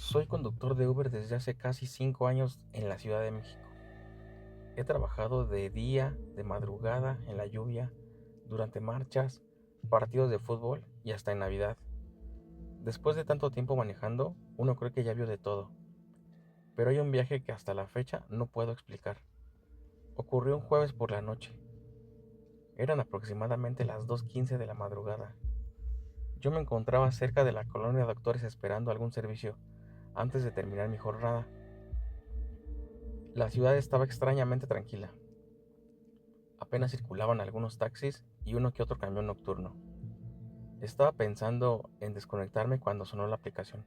Soy conductor de Uber desde hace casi 5 años en la Ciudad de México. He trabajado de día, de madrugada, en la lluvia, durante marchas, partidos de fútbol y hasta en Navidad. Después de tanto tiempo manejando, uno cree que ya vio de todo, pero hay un viaje que hasta la fecha no puedo explicar. Ocurrió un jueves por la noche. Eran aproximadamente las 2:15 de la madrugada. Yo me encontraba cerca de la colonia de doctores esperando algún servicio antes de terminar mi jornada. La ciudad estaba extrañamente tranquila. Apenas circulaban algunos taxis y uno que otro camión nocturno. Estaba pensando en desconectarme cuando sonó la aplicación.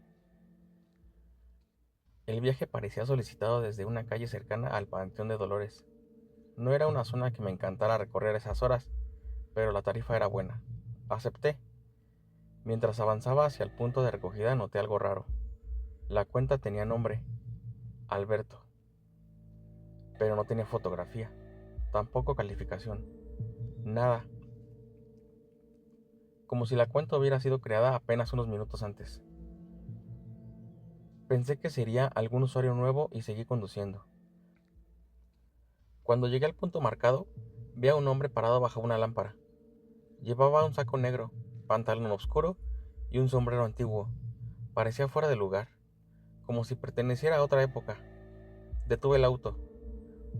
El viaje parecía solicitado desde una calle cercana al Panteón de Dolores. No era una zona que me encantara recorrer a esas horas, pero la tarifa era buena. Acepté. Mientras avanzaba hacia el punto de recogida noté algo raro. La cuenta tenía nombre, Alberto, pero no tenía fotografía, tampoco calificación, nada, como si la cuenta hubiera sido creada apenas unos minutos antes. Pensé que sería algún usuario nuevo y seguí conduciendo. Cuando llegué al punto marcado, vi a un hombre parado bajo una lámpara. Llevaba un saco negro, pantalón oscuro y un sombrero antiguo. Parecía fuera de lugar, como si perteneciera a otra época. Detuve el auto.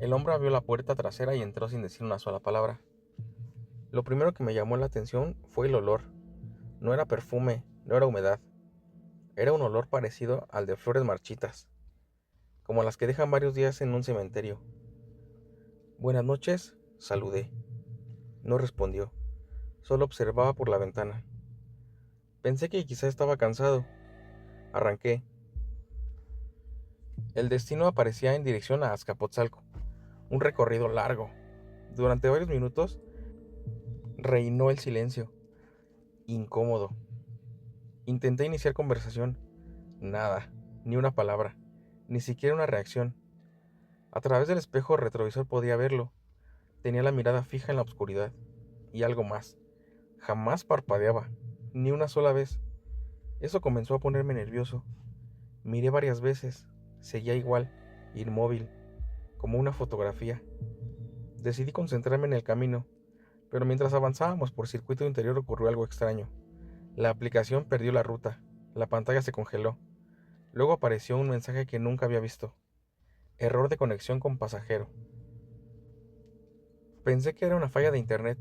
El hombre abrió la puerta trasera y entró sin decir una sola palabra. Lo primero que me llamó la atención fue el olor. No era perfume, no era humedad. Era un olor parecido al de flores marchitas, como las que dejan varios días en un cementerio. Buenas noches, saludé. No respondió, solo observaba por la ventana. Pensé que quizá estaba cansado. Arranqué. El destino aparecía en dirección a Azcapotzalco, un recorrido largo. Durante varios minutos reinó el silencio, incómodo. Intenté iniciar conversación. Nada, ni una palabra, ni siquiera una reacción. A través del espejo retrovisor podía verlo. Tenía la mirada fija en la oscuridad. Y algo más. Jamás parpadeaba, ni una sola vez. Eso comenzó a ponerme nervioso. Miré varias veces. Seguía igual, inmóvil, como una fotografía. Decidí concentrarme en el camino, pero mientras avanzábamos por circuito interior ocurrió algo extraño. La aplicación perdió la ruta. La pantalla se congeló. Luego apareció un mensaje que nunca había visto. Error de conexión con pasajero. Pensé que era una falla de internet,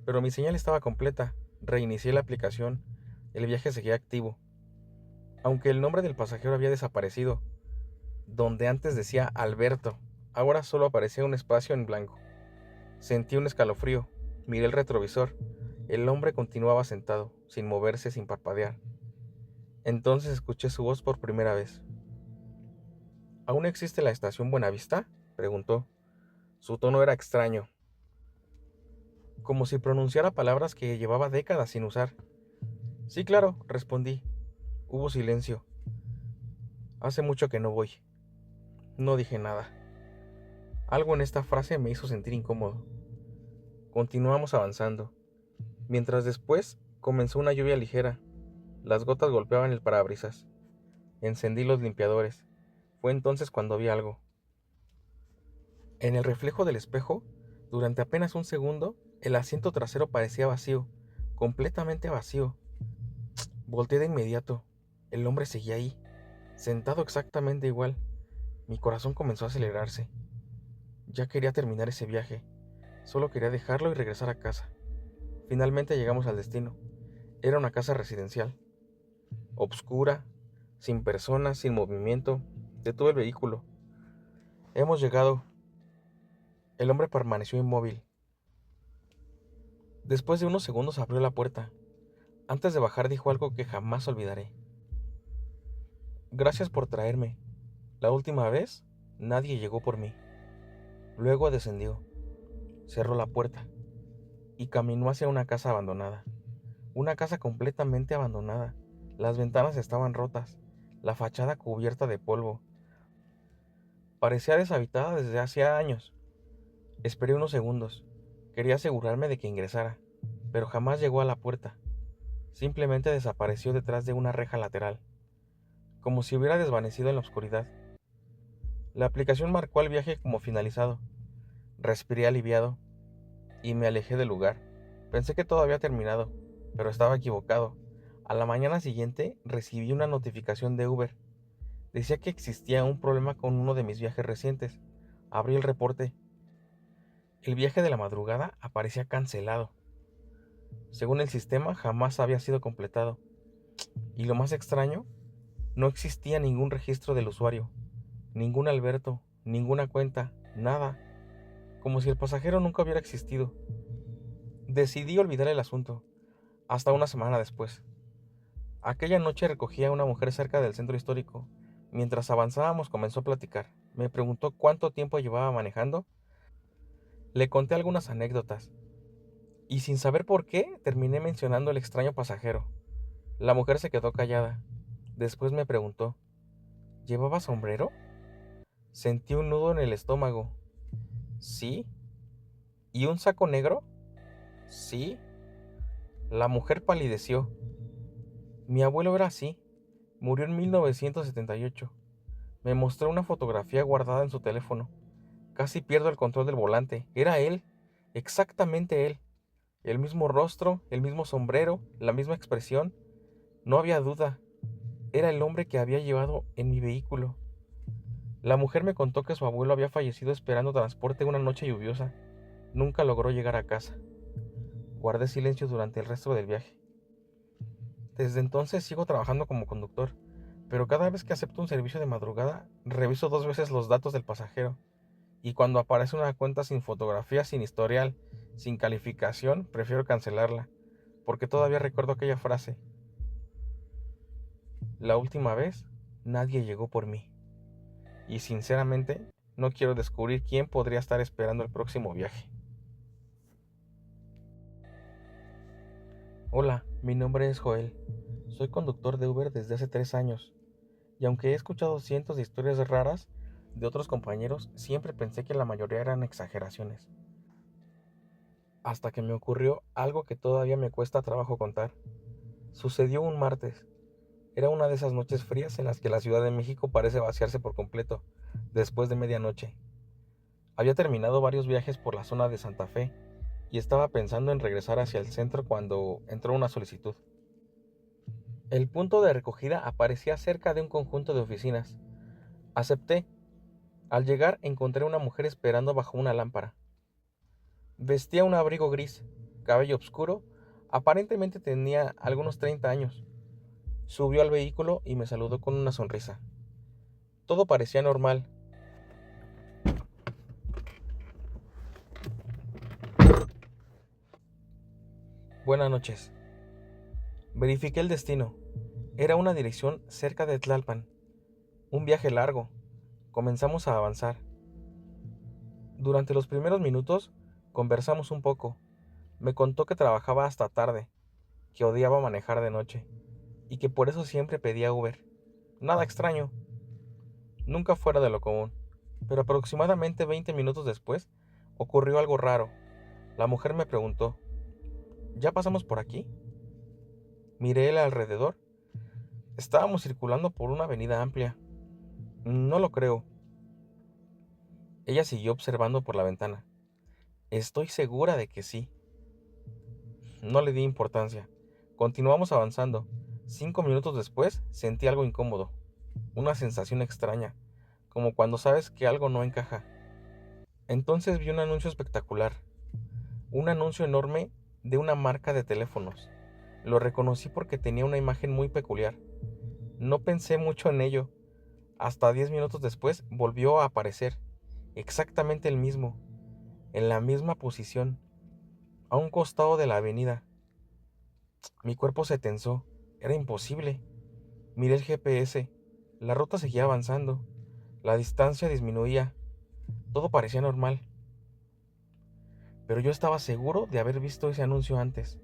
pero mi señal estaba completa. Reinicié la aplicación. El viaje seguía activo. Aunque el nombre del pasajero había desaparecido, donde antes decía Alberto, ahora solo aparecía un espacio en blanco. Sentí un escalofrío. Miré el retrovisor. El hombre continuaba sentado, sin moverse, sin parpadear. Entonces escuché su voz por primera vez. ¿Aún existe la estación Buenavista?, preguntó. Su tono era extraño, como si pronunciara palabras que llevaba décadas sin usar. Sí, claro, respondí. Hubo silencio. Hace mucho que no voy. No dije nada. Algo en esta frase me hizo sentir incómodo. Continuamos avanzando, mientras después comenzó una lluvia ligera. Las gotas golpeaban el parabrisas. Encendí los limpiadores. Fue entonces cuando vi algo. En el reflejo del espejo, durante apenas un segundo, el asiento trasero parecía vacío, completamente vacío. Volteé de inmediato. El hombre seguía ahí, sentado exactamente igual. Mi corazón comenzó a acelerarse. Ya quería terminar ese viaje. Solo quería dejarlo y regresar a casa. Finalmente llegamos al destino. Era una casa residencial, obscura, sin personas, sin movimiento. Detuve el vehículo. Hemos llegado. El hombre permaneció inmóvil. Después de unos segundos abrió la puerta. Antes de bajar dijo algo que jamás olvidaré. Gracias por traerme. La última vez, nadie llegó por mí. Luego descendió, cerró la puerta y caminó hacia una casa abandonada. Una casa completamente abandonada. Las ventanas estaban rotas, la fachada cubierta de polvo. Parecía deshabitada desde hacía años. Esperé unos segundos. Quería asegurarme de que ingresara, pero jamás llegó a la puerta. Simplemente desapareció detrás de una reja lateral. como si hubiera desvanecido en la oscuridad. La aplicación marcó el viaje como finalizado. Respiré aliviado y me alejé del lugar. Pensé que todo había terminado, pero estaba equivocado. A la mañana siguiente recibí una notificación de Uber. Decía que existía un problema con uno de mis viajes recientes. Abrí el reporte. El viaje de la madrugada aparecía cancelado. Según el sistema, jamás había sido completado. Y lo más extraño, no existía ningún registro del usuario, ningún Alberto, ninguna cuenta, nada, como si el pasajero nunca hubiera existido. Decidí olvidar el asunto, hasta una semana después. Aquella noche recogí a una mujer cerca del centro histórico. Mientras avanzábamos comenzó a platicar. Me preguntó cuánto tiempo llevaba manejando. Le conté algunas anécdotas. Y sin saber por qué, terminé mencionando el extraño pasajero. La mujer se quedó callada. Después me preguntó, ¿llevaba sombrero? Sentí un nudo en el estómago. ¿Sí? ¿Y un saco negro? Sí. La mujer palideció. Mi abuelo era así. Murió en 1978. Me mostró una fotografía guardada en su teléfono. Casi pierdo el control del volante. Era él. Exactamente él. El mismo rostro, el mismo sombrero, la misma expresión. No había duda. Era el hombre que había llevado en mi vehículo. La mujer me contó que su abuelo había fallecido esperando transporte una noche lluviosa. Nunca logró llegar a casa. Guardé silencio durante el resto del viaje. Desde entonces sigo trabajando como conductor, pero cada vez que acepto un servicio de madrugada, reviso 2 veces los datos del pasajero. Y cuando aparece una cuenta sin fotografía, sin historial, sin calificación, prefiero cancelarla, porque todavía recuerdo aquella frase: la última vez, nadie llegó por mí. Y sinceramente, no quiero descubrir quién podría estar esperando el próximo viaje. Hola, mi nombre es Joel. Soy conductor de Uber desde hace 3 años. Y aunque he escuchado cientos de historias raras de otros compañeros, siempre pensé que la mayoría eran exageraciones. Hasta que me ocurrió algo que todavía me cuesta trabajo contar. Sucedió un martes. Era una de esas noches frías en las que la Ciudad de México parece vaciarse por completo, después de medianoche. Había terminado varios viajes por la zona de Santa Fe y estaba pensando en regresar hacia el centro cuando entró una solicitud. El punto de recogida aparecía cerca de un conjunto de oficinas. Acepté. Al llegar encontré a una mujer esperando bajo una lámpara. Vestía un abrigo gris, cabello oscuro, aparentemente tenía algunos 30 años. Subió al vehículo y me saludó con una sonrisa. Todo parecía normal. Buenas noches. Verifiqué el destino. Era una dirección cerca de Tlalpan. Un viaje largo. Comenzamos a avanzar. Durante los primeros minutos conversamos un poco. Me contó que trabajaba hasta tarde, que odiaba manejar de noche y que por eso siempre pedía Uber. Nada extraño, nunca fuera de lo común. Pero aproximadamente 20 minutos después ocurrió algo raro. La mujer me preguntó, ¿ya pasamos por aquí? Miré el alrededor. Estábamos circulando por una avenida amplia. No lo creo. Ella siguió observando por la ventana. Estoy segura de que sí. No le di importancia. Continuamos avanzando. 5 minutos después sentí algo incómodo. Una sensación extraña, como cuando sabes que algo no encaja. Entonces vi un anuncio espectacular. Un anuncio enorme de una marca de teléfonos. Lo reconocí porque tenía una imagen muy peculiar. No pensé mucho en ello. Hasta 10 minutos después volvió a aparecer. Exactamente el mismo. En la misma posición. A un costado de la avenida. Mi cuerpo se tensó. Era imposible. Miré el GPS. La ruta seguía avanzando. La distancia disminuía. Todo parecía normal. Pero yo estaba seguro de haber visto ese anuncio antes.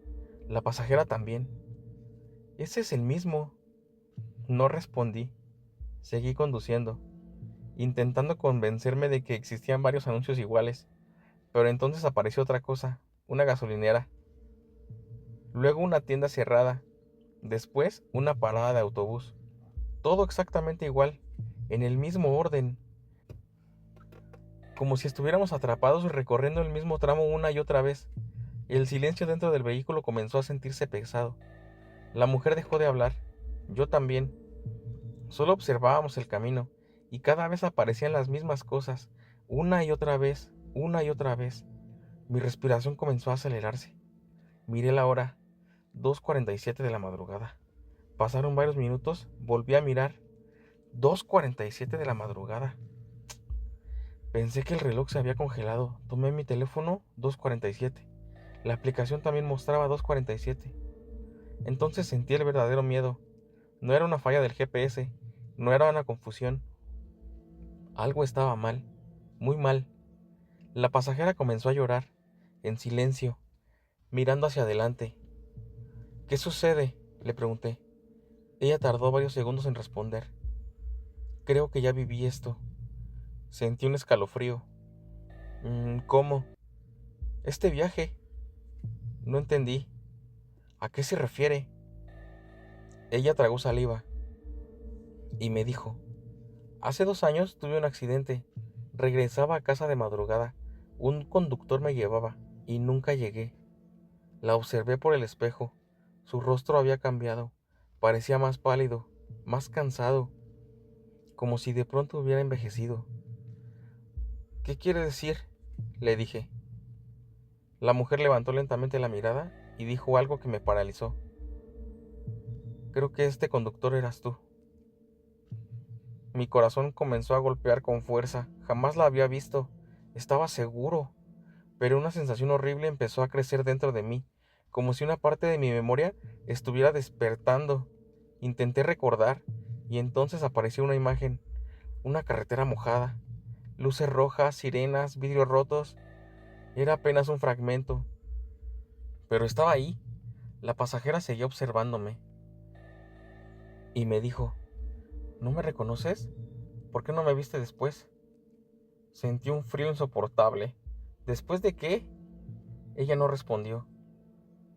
La pasajera también. Ese es el mismo. No respondí. Seguí conduciendo, intentando convencerme de que existían varios anuncios iguales. Pero entonces apareció otra cosa, una gasolinera. Luego una tienda cerrada. Después una parada de autobús. todo exactamente igual, en el mismo orden, como si estuviéramos atrapados recorriendo el mismo tramo una y otra vez. El silencio dentro del vehículo comenzó a sentirse pesado. La mujer dejó de hablar, yo también. Solo observábamos el camino, y cada vez aparecían las mismas cosas, una y otra vez, una y otra vez. Mi respiración comenzó a acelerarse. Miré la hora, 2:47 de la madrugada. Pasaron varios minutos, volví a mirar, 2:47 de la madrugada. Pensé que el reloj se había congelado. Tomé mi teléfono, 2:47. La aplicación también mostraba 2:47. Entonces sentí el verdadero miedo. No era una falla del GPS, no era una confusión. Algo estaba mal, muy mal. La pasajera comenzó a llorar, en silencio, mirando hacia adelante. ¿Qué sucede?, le pregunté. Ella tardó varios segundos en responder. Creo que ya viví esto. Sentí un escalofrío. ¿Cómo? Este viaje. No entendí. ¿A qué se refiere? Ella tragó saliva y me dijo, hace 2 años tuve un accidente. Regresaba a casa de madrugada. Un conductor me llevaba y nunca llegué. La observé por el espejo. Su rostro había cambiado. Parecía más pálido, más cansado, como si de pronto hubiera envejecido. ¿Qué quiere decir?, le dije. La mujer levantó lentamente la mirada y dijo algo que me paralizó. Creo que este conductor eras tú. Mi corazón comenzó a golpear con fuerza. Jamás la había visto. Estaba seguro. Pero una sensación horrible empezó a crecer dentro de mí, como si una parte de mi memoria estuviera despertando. Intenté recordar, y entonces apareció una imagen, una carretera mojada, luces rojas, sirenas, vidrios rotos. Era apenas un fragmento, pero estaba ahí. La pasajera seguía observándome, y me dijo, ¿no me reconoces? ¿Por qué no me viste después? Sentí un frío insoportable. ¿Después de qué? Ella no respondió,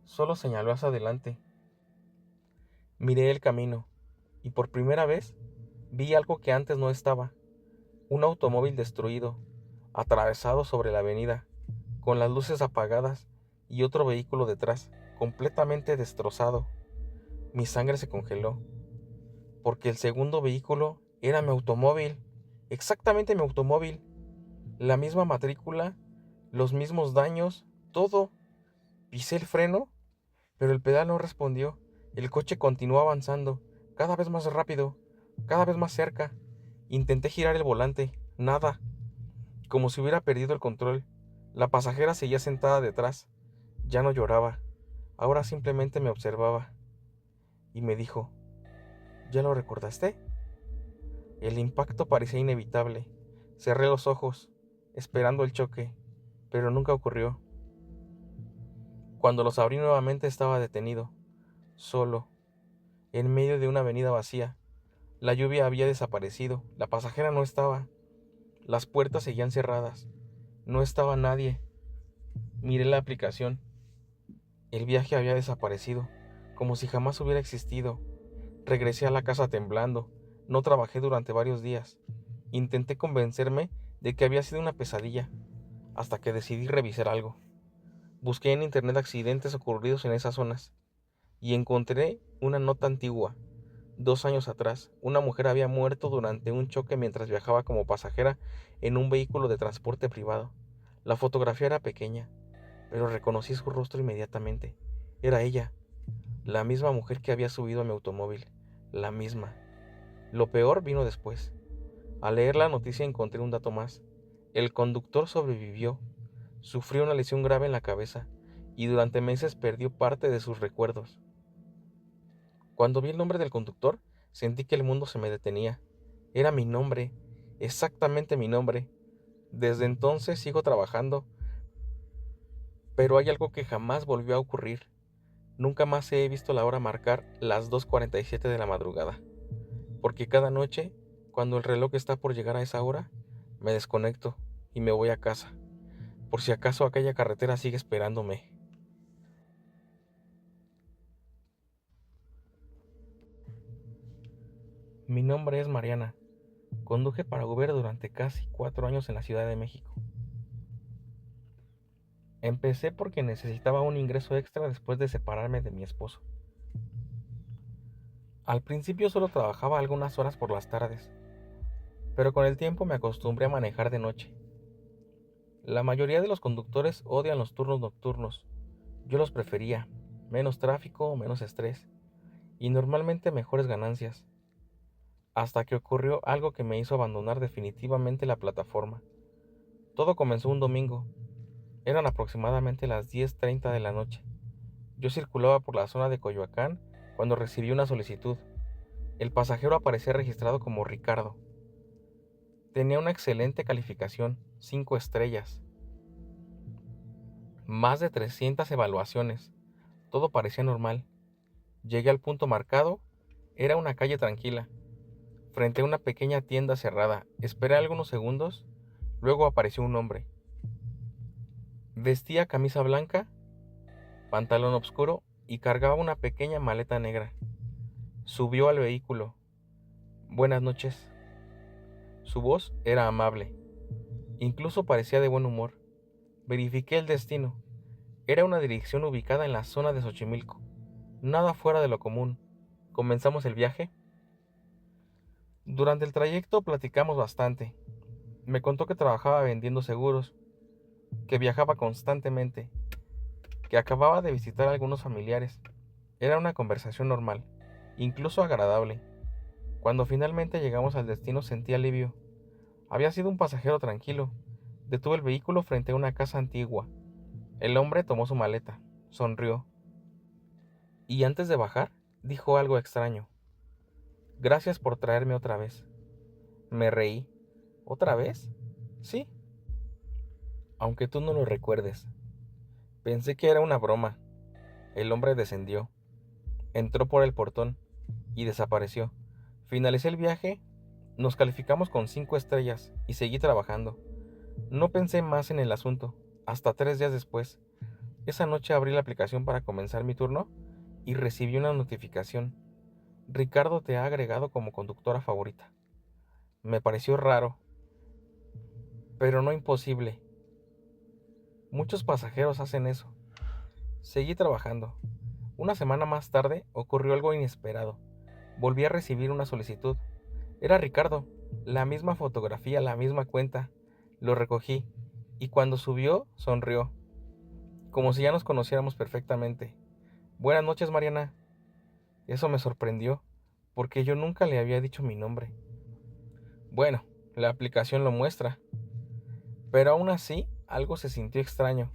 solo señaló hacia adelante. Miré el camino, y por primera vez vi algo que antes no estaba, un automóvil destruido, atravesado sobre la avenida, con las luces apagadas y otro vehículo detrás, completamente destrozado. Mi sangre se congeló, porque el segundo vehículo era mi automóvil, exactamente mi automóvil, la misma matrícula, los mismos daños, todo. Pisé el freno, pero el pedal no respondió. El coche continuó avanzando, cada vez más rápido, cada vez más cerca. Intenté girar el volante, nada, como si hubiera perdido el control. La pasajera seguía sentada detrás. Ya no lloraba, ahora simplemente me observaba. Y me dijo, ¿ya lo recordaste? El impacto parecía inevitable. Cerré los ojos, esperando el choque, pero nunca ocurrió. Cuando los abrí nuevamente estaba detenido, solo, en medio de una avenida vacía. La lluvia había desaparecido, la pasajera no estaba, las puertas seguían cerradas, no estaba nadie. Miré la aplicación, el viaje había desaparecido, como si jamás hubiera existido. Regresé a la casa temblando, no trabajé durante varios días. Intenté convencerme de que había sido una pesadilla, hasta que decidí revisar algo. Busqué en internet accidentes ocurridos en esas zonas, y encontré una nota antigua. 2 años atrás, una mujer había muerto durante un choque mientras viajaba como pasajera en un vehículo de transporte privado. La fotografía era pequeña, pero reconocí su rostro inmediatamente. Era ella, la misma mujer que había subido a mi automóvil, la misma. Lo peor vino después. Al leer la noticia encontré un dato más. El conductor sobrevivió, sufrió una lesión grave en la cabeza y durante meses perdió parte de sus recuerdos. Cuando vi el nombre del conductor, sentí que el mundo se me detenía. Era mi nombre, exactamente mi nombre. Desde entonces sigo trabajando, pero hay algo que jamás volvió a ocurrir. Nunca más he visto la hora marcar las 2:47 de la madrugada, porque cada noche, cuando el reloj está por llegar a esa hora, me desconecto y me voy a casa, por si acaso aquella carretera sigue esperándome. Mi nombre es Mariana. Conduje para Uber durante casi 4 años en la Ciudad de México. Empecé porque necesitaba un ingreso extra después de separarme de mi esposo. Al principio solo trabajaba algunas horas por las tardes, pero con el tiempo me acostumbré a manejar de noche. La mayoría de los conductores odian los turnos nocturnos. Yo los prefería. Menos tráfico, menos estrés y normalmente mejores ganancias. Hasta que ocurrió algo que me hizo abandonar definitivamente la plataforma. Todo comenzó un domingo. Eran aproximadamente las 10:30 de la noche. Yo circulaba por la zona de Coyoacán cuando recibí una solicitud. El pasajero aparecía registrado como Ricardo. Tenía una excelente calificación, 5 estrellas, más de 300 evaluaciones. Todo parecía normal. Llegué al punto marcado. Era una calle tranquila, frente a una pequeña tienda cerrada. Esperé algunos segundos. Luego apareció un hombre. Vestía camisa blanca, pantalón oscuro y cargaba una pequeña maleta negra. Subió al vehículo. Buenas noches. Su voz era amable. Incluso parecía de buen humor. Verifiqué el destino. Era una dirección ubicada en la zona de Xochimilco. Nada fuera de lo común. Comenzamos el viaje. Durante el trayecto platicamos bastante. Me contó que trabajaba vendiendo seguros, que viajaba constantemente, que acababa de visitar a algunos familiares. Era una conversación normal, incluso agradable. Cuando finalmente llegamos al destino sentí alivio. Había sido un pasajero tranquilo. Detuve el vehículo frente a una casa antigua. El hombre tomó su maleta, sonrió y antes de bajar dijo algo extraño. Gracias por traerme otra vez. Me reí. ¿Otra vez? Sí, aunque tú no lo recuerdes. Pensé que era una broma. El hombre descendió, entró por el portón y desapareció. Finalicé el viaje, nos calificamos con 5 estrellas y seguí trabajando. No pensé más en el asunto, hasta 3 días después. Esa noche abrí la aplicación para comenzar mi turno y recibí una notificación. Ricardo te ha agregado como conductora favorita. Me pareció raro, pero no imposible. Muchos pasajeros hacen eso. Seguí trabajando. Una semana más tarde ocurrió algo inesperado. Volví a recibir una solicitud. Era Ricardo, la misma fotografía, la misma cuenta. Lo recogí y cuando subió sonrió, como si ya nos conociéramos perfectamente. Buenas noches, Mariana. Eso me sorprendió, porque yo nunca le había dicho mi nombre. Bueno, la aplicación lo muestra, pero aún así algo se sintió extraño.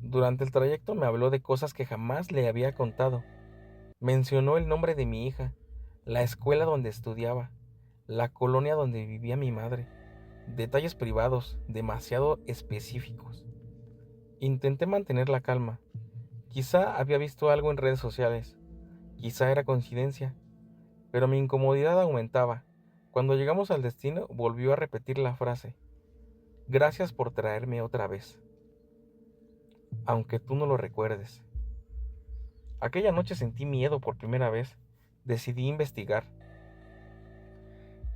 Durante el trayecto me habló de cosas que jamás le había contado. Mencionó el nombre de mi hija, la escuela donde estudiaba, la colonia donde vivía mi madre. Detalles privados, demasiado específicos. Intenté mantener la calma. Quizá había visto algo en redes sociales, quizá era coincidencia, pero mi incomodidad aumentaba. Cuando llegamos al destino, volvió a repetir la frase: Gracias por traerme otra vez, aunque tú no lo recuerdes. Aquella noche sentí miedo por primera vez. Decidí investigar.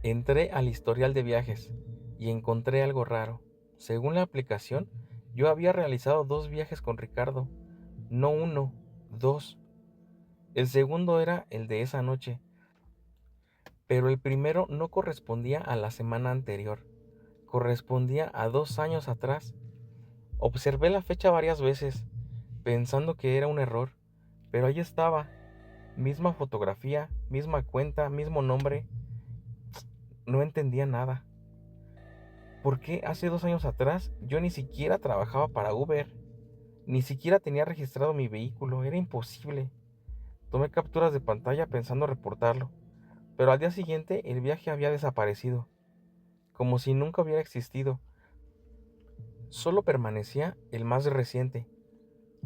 Entré al historial de viajes y encontré algo raro. Según la aplicación, yo había realizado 2 viajes con Ricardo, no uno, 2. El segundo era el de esa noche, pero el primero no correspondía a la semana anterior, correspondía a 2 años atrás. Observé la fecha varias veces, pensando que era un error, pero ahí estaba, misma fotografía, misma cuenta, mismo nombre. No entendía nada. ¿Por qué hace 2 años atrás yo ni siquiera trabajaba para Uber? Ni siquiera tenía registrado mi vehículo, era imposible. Tomé capturas de pantalla pensando reportarlo, pero al día siguiente el viaje había desaparecido, como si nunca hubiera existido. Solo permanecía el más reciente.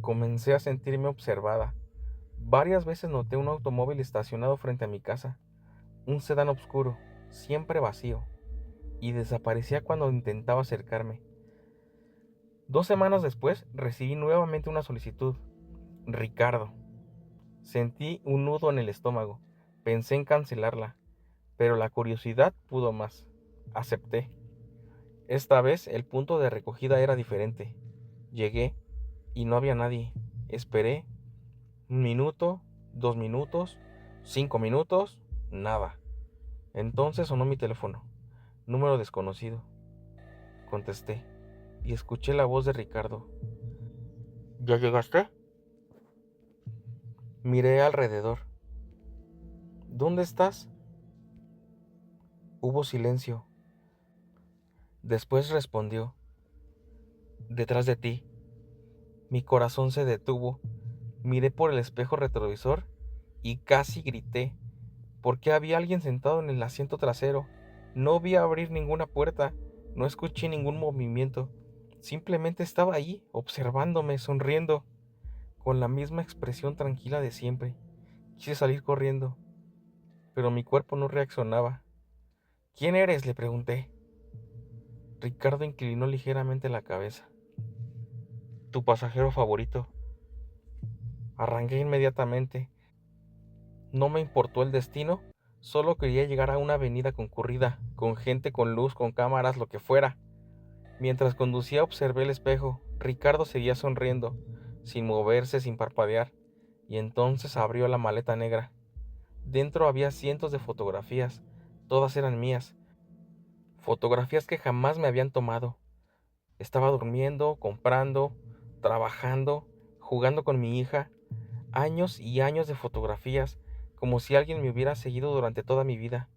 Comencé a sentirme observada. Varias veces noté un automóvil estacionado frente a mi casa, un sedán oscuro, siempre vacío, y desaparecía cuando intentaba acercarme. 2 semanas después recibí nuevamente una solicitud. Ricardo. Sentí un nudo en el estómago. Pensé en cancelarla, pero la curiosidad pudo más. Acepté. Esta vez el punto de recogida era diferente. Llegué y no había nadie. Esperé 1 minuto, 2 minutos, 5 minutos, nada. Entonces sonó mi teléfono. Número desconocido. Contesté y escuché la voz de Ricardo. ¿Ya llegaste? Miré alrededor. ¿Dónde estás? Hubo silencio. Después respondió. Detrás de ti. Mi corazón se detuvo. Miré por el espejo retrovisor y casi grité, porque había alguien sentado en el asiento trasero. No vi abrir ninguna puerta, no escuché ningún movimiento. Simplemente estaba ahí, observándome, sonriendo, con la misma expresión tranquila de siempre. Quise salir corriendo, pero mi cuerpo no reaccionaba. ¿Quién eres?, le pregunté. Ricardo inclinó ligeramente la cabeza. Tu pasajero favorito. Arranqué inmediatamente. No me importó el destino, solo quería llegar a una avenida concurrida, con gente, con luz, con cámaras, lo que fuera. Mientras conducía observé el espejo. Ricardo seguía sonriendo, sin moverse, sin parpadear, y entonces abrió la maleta negra. Dentro había cientos de fotografías, todas eran mías, fotografías que jamás me habían tomado. Estaba durmiendo, comprando, trabajando, jugando con mi hija, años y años de fotografías, como si alguien me hubiera seguido durante toda mi vida.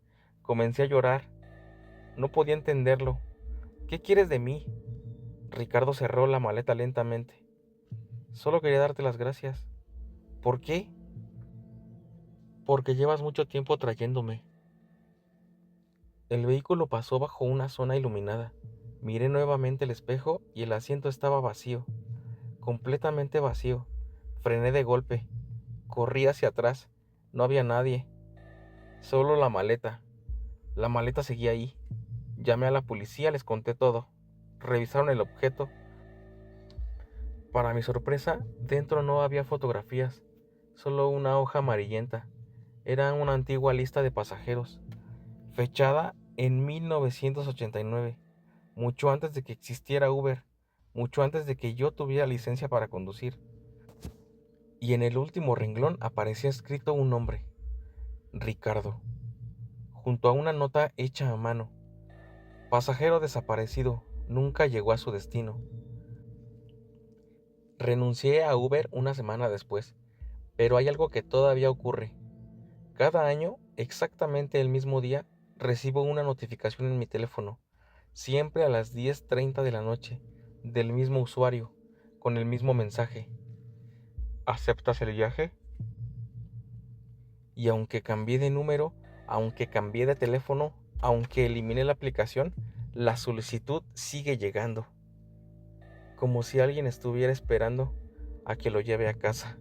Comencé a llorar. No podía entenderlo. ¿Qué quieres de mí? Ricardo cerró la maleta lentamente. Solo quería darte las gracias. ¿Por qué? Porque llevas mucho tiempo trayéndome. El vehículo pasó bajo una zona iluminada. Miré nuevamente el espejo y el asiento estaba vacío, completamente vacío. Frené de golpe. Corrí hacia atrás. No había nadie. Solo la maleta. La maleta seguía ahí. Llamé a la policía, les conté todo. Revisaron el objeto. Para mi sorpresa, dentro no había fotografías, solo una hoja amarillenta. Era una antigua lista de pasajeros, fechada en 1989, mucho antes de que existiera Uber, mucho antes de que yo tuviera licencia para conducir. Y en el último renglón aparecía escrito un nombre, Ricardo, junto a una nota hecha a mano. Pasajero desaparecido, nunca llegó a su destino. Renuncié a Uber una semana después, pero hay algo que todavía ocurre. Cada año, exactamente el mismo día, recibo una notificación en mi teléfono, siempre a las 10:30 de la noche, del mismo usuario, con el mismo mensaje. ¿Aceptas el viaje? Y aunque cambié de número, aunque cambié de teléfono, aunque eliminé la aplicación, la solicitud sigue llegando, como si alguien estuviera esperando a que lo lleve a casa.